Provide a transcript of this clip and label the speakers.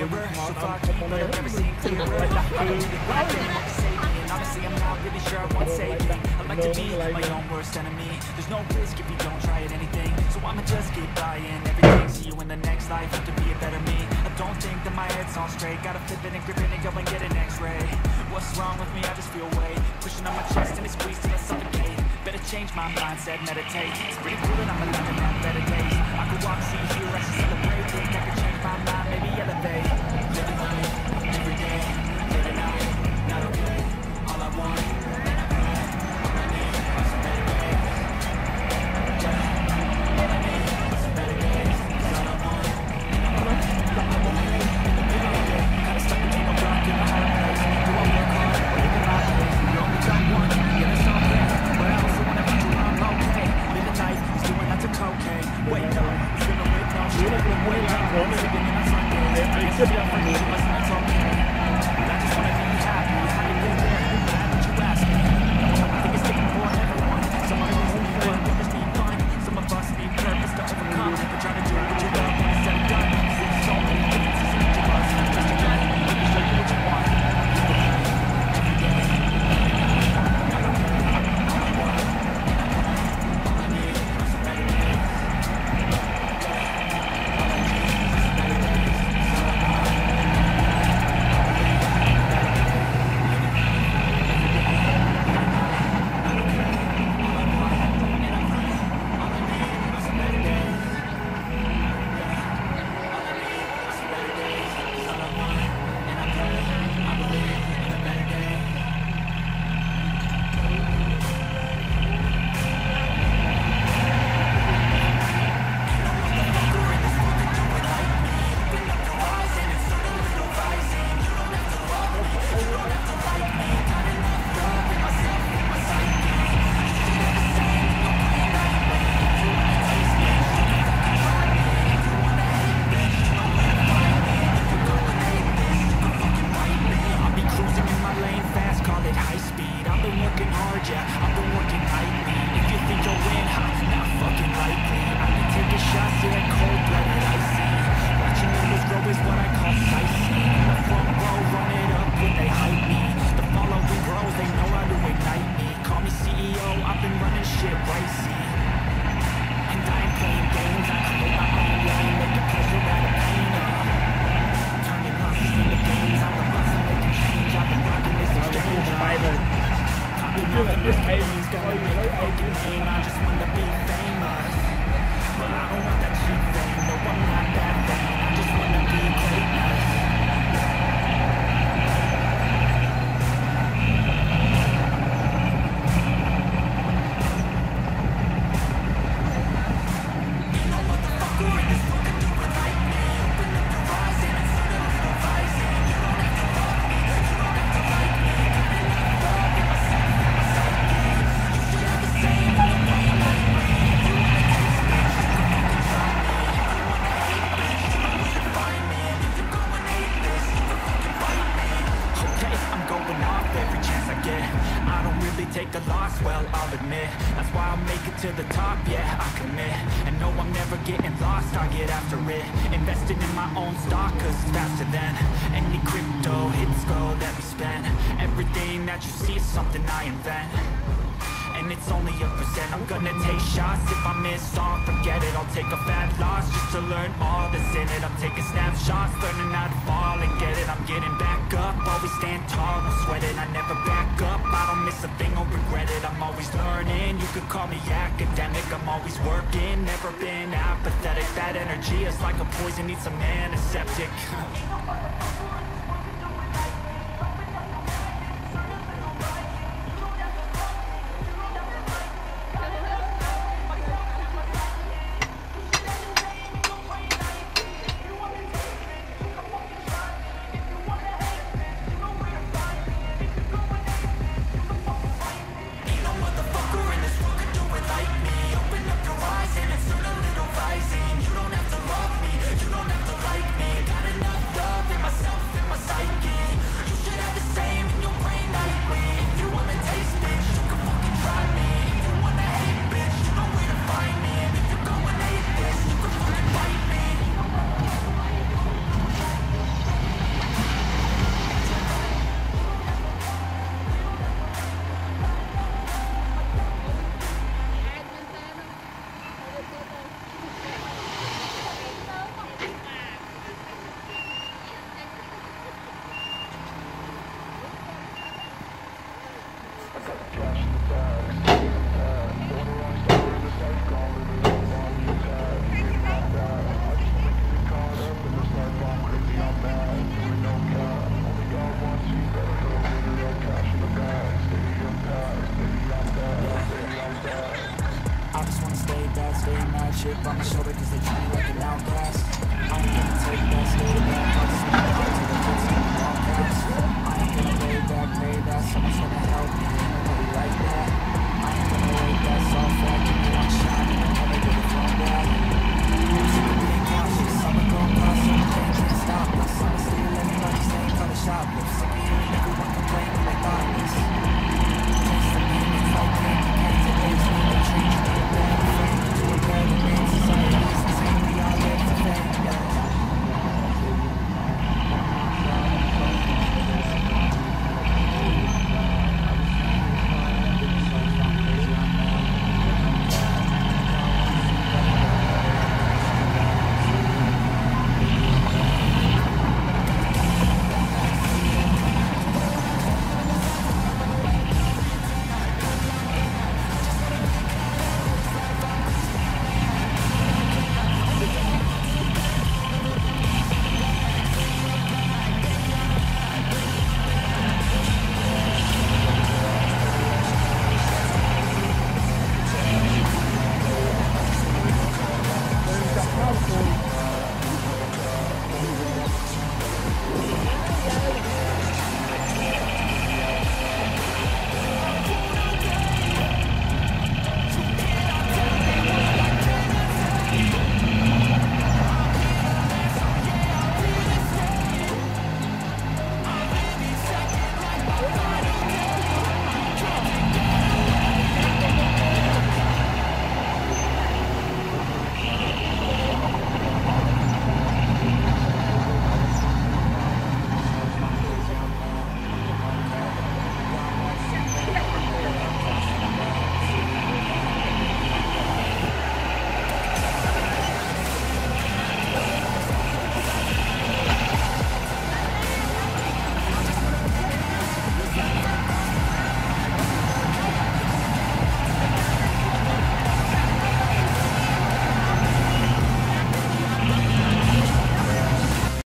Speaker 1: mirror. So fuck me, but I've never seen clearer. I don't need a black thing to save me, and honestly I'm not really sure I want saving. I like to be my own worst enemy. There's no risk if you don't try at anything, so I'ma just keep buying everything. See you in the next life, have to be a better me. I don't think that my head's on straight. Gotta flip it and grip it and go and get an x-ray. What's wrong with me? I just feel weight pushing on my chest and it squeezes till I suffocate. Better change my mindset, meditate. It's pretty cool that I'm alive and have better days. I could walk, see, hear, I should celebrate. Think I could change my mind, maybe elevate. Living life, every day, late at night, not okay. All I want, and I pray, all I need are some better days. Yeah, all I need are some better days. That's all I want, and I pray, all I need, kinda stuck between a rock and a hard place. Do I work hard, or live in my place? You only got one, yeah, that's all there. But I also wanna make sure I'm okay. Living life is doing lots of cocaine. Wait, no, it's gonna wait, no, she's gonna wait, no. Sleeping in on Sunday, I said I'm funny, she wasn't, that's okay. But I just wanna be happy. How you get there? Glad that you asked me. I think it's different for everyone. Some of us need fun, others need fun. Some of us need purpose to overcome. But try to do what you love when it's said and done. See so many differences in each of us. Just a guy, let me show you what you want. Living life, every day. Take a loss, well, I'll admit. That's why I'll make it to the top, yeah, I commit. And no, I'm never getting lost, I get after it. Investing in my own stock, cause it's faster than any crypto hits go that we spend. Everything that you see is something I invent, and it's only a percent. I'm gonna take shots, if I miss all, forget it. I'll take a fat loss just to learn all that's in it. I'm taking snapshots, learning how to fall and get it. I'm getting back up, always stand tall, no sweat it. I never back up, I don't miss a thing or regret it. I'm always learning, you could call me academic. I'm always working, never been apathetic. That energy is like a poison, needs some antiseptic.